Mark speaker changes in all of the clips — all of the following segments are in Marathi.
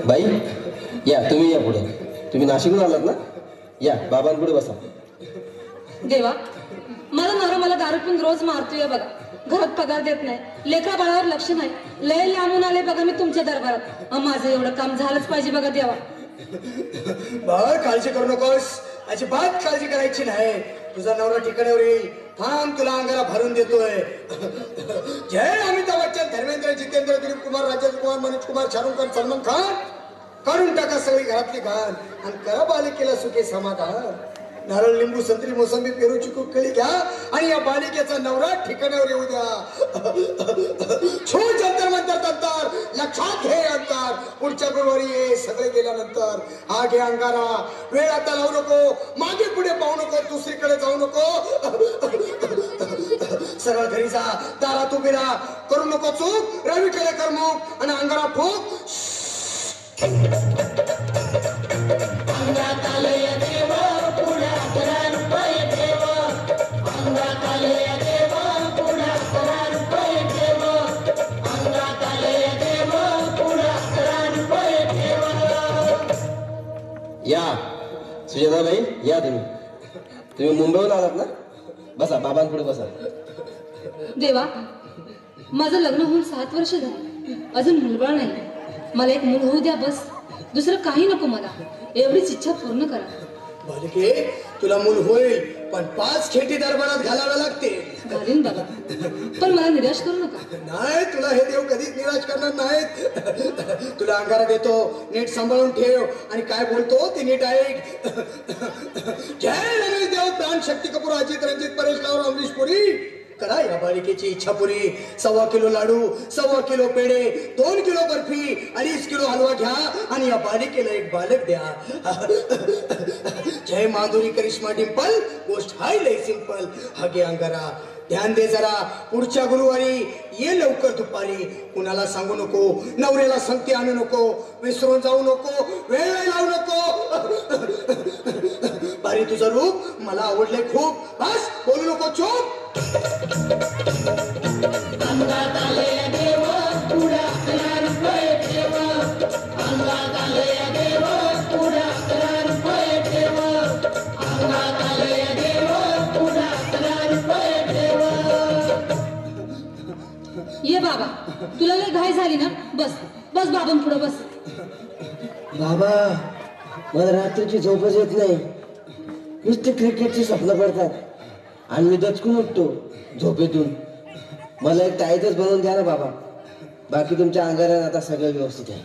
Speaker 1: बाई या, तुम्ही या पुढे. तुम्ही नाशिकहून आलात ना? या बाबांपुढे बसा.
Speaker 2: देवा, माझा नवरा मला दारू पिऊन रोज मारतोय बघा. घरात पगार देत नाही, लेकरा बाळावर लक्ष नाही. लय लांबून आले बघा मी तुमच्या दरबारात. माझं एवढं काम झालंच पाहिजे बघा देवा.
Speaker 3: बाळ काळजी करू नकोस, अजिबात काळजी करायची नाही. तुझा नवरा ठिकाणावर येईल. थांब, तुला अंगाला भरून देतोय. जय अमिताभ बच्चन, धर्मेंद्र, जितेंद्र, दिलीप कुमार, राजेश कुमार, मनोज कुमार, शाहरुख खान, सलमान खान. काढून टाका सगळी घरातली घाण आणि करा बालिकेला सुखे समाधान. नारळ, लिंबू, संत्री, मोसंबी, पेरू, चिकू, केळी घ्या आणि या बालिकेचा नवरा ठिकाणावर येऊ द्या. छू जंतर मंतर तंतर, लक्षात घे अंतर. पुढच्या गुरुवारी ये, सगळे गेल्यानंतर. हा घे अंगारा, वेळ आता लावू नको, मागे पुढे पाहू नको, दुसरीकडे जाऊ नको. सरळ घरी जा, दारात उभी राहा, करू नको चूक, रवीकडे कर मुख आणि अंगारा फूक.
Speaker 1: या सुजाताबाई, या तुम्ही मुंबईहून आलात ना? बसा, बाबांपुढे बसा.
Speaker 2: देवा, माझं लग्न होऊन 7 वर्ष झाली, अजून मुलबाळ नाही. मला एक मूल होऊ द्या बस, दुसरं काही नको मला. एवढीच इच्छा पूर्ण करा.
Speaker 3: बालिके, तुला मूल होईल, पण 5 खेटी दरबारात घालावे लागते.
Speaker 2: घालीन बाबा, पण मला निराश करू नका.
Speaker 3: नाही, तुला हे देव कधीच निराश करणार नाहीत. तुला अंगारा देतो, नीट सांभाळून ठेव आणि काय बोलतो ते नीट ऐक. जय रमेश देव, प्राण, शक्ती कपूर, अजित, रणजित, परेश राव, अमरीश पुरी. करा या बालिकेची इच्छा पुरी. 1.25 किलो लाडू, 1.25 किलो पेढे, 2 किलो बर्फी, 2.5 किलो हलवा घ्या आणि या बालिकेला एक बालक द्या. जय माधुरी, करिश्मा, डिंपल, गोष्ट हाय लय सिंपल. हा घे अंगारा, ध्यान दे जरा. पुढच्या गुरुवारी ये लवकर दुपारी. कुणाला सांगू नको, नवऱ्याला संगती आणू नको, विसरून जाऊ नको, वेळ लावू नको. बारी, तुझं रूप मला आवडले खूप. बस, बोलू नको, चूप.
Speaker 2: ये बाबा, तुला लय घाई झाली ना? बस बस बाबां पुढे बस.
Speaker 4: बाबा, मला रात्रीची झोपच येत नाही. नुसते क्रिकेटची स्वप्न पडतात आणि मी दचकून उठतो झोपेतून. मला एक ताईतच बनवून द्या ना बाबा. बाकी तुमच्या अंगारात आता सगळं व्यवस्थित आहे.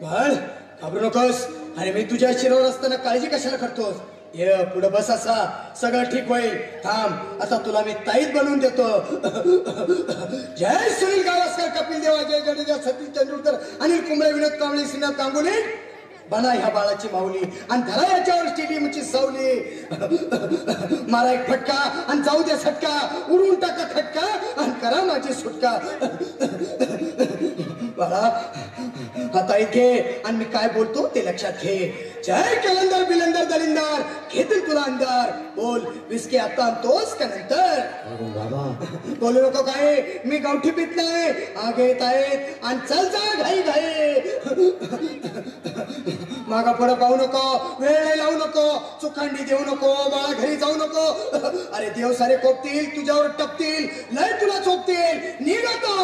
Speaker 3: बाळ, घाबरू नकोस. अरे मी तुझ्या शिरावर असताना काळजी कशाला करतोस? ये पुढे बस, असा सगळं ठीक होईल. थांब, आता तुला मी ताईत बनवून देतो. जय सुनील गावस्कर, कपिल देव, जय जडेजा, सतीश तेंडुलकर, अनिल कुंबळे, विनोद कांबळे, श्रीनाथ गांगुली. बना ह्या बाळाची माऊली आणि धरा याच्यावर स्टेडियमची सावली. मारा एक फटका आणि जाऊ दे सटका, उडून टाका खटका आणि करा माझी सुटका. बाळा, आता इथे आणि मी काय बोलतो ते लक्षात घे. जय कलंदर, बिलंदर, दलिंदर, घेतील तुला अंधार. बोल, विस्की आता आणतोस का नंतर?
Speaker 4: बाबा,
Speaker 3: बोलू नको काय, मी गावठी पित नाही. आगे येत आहेत आणि चल जा घाई घाई. मागा पुढे पाहू नको, वेळ लावू नको, चुकांडी देऊ नको, बाळा घरी जाऊ नको. अरे देव सारे कोपतील, तुझ्यावर टपतील, लय तुला चोपतील. निघतो.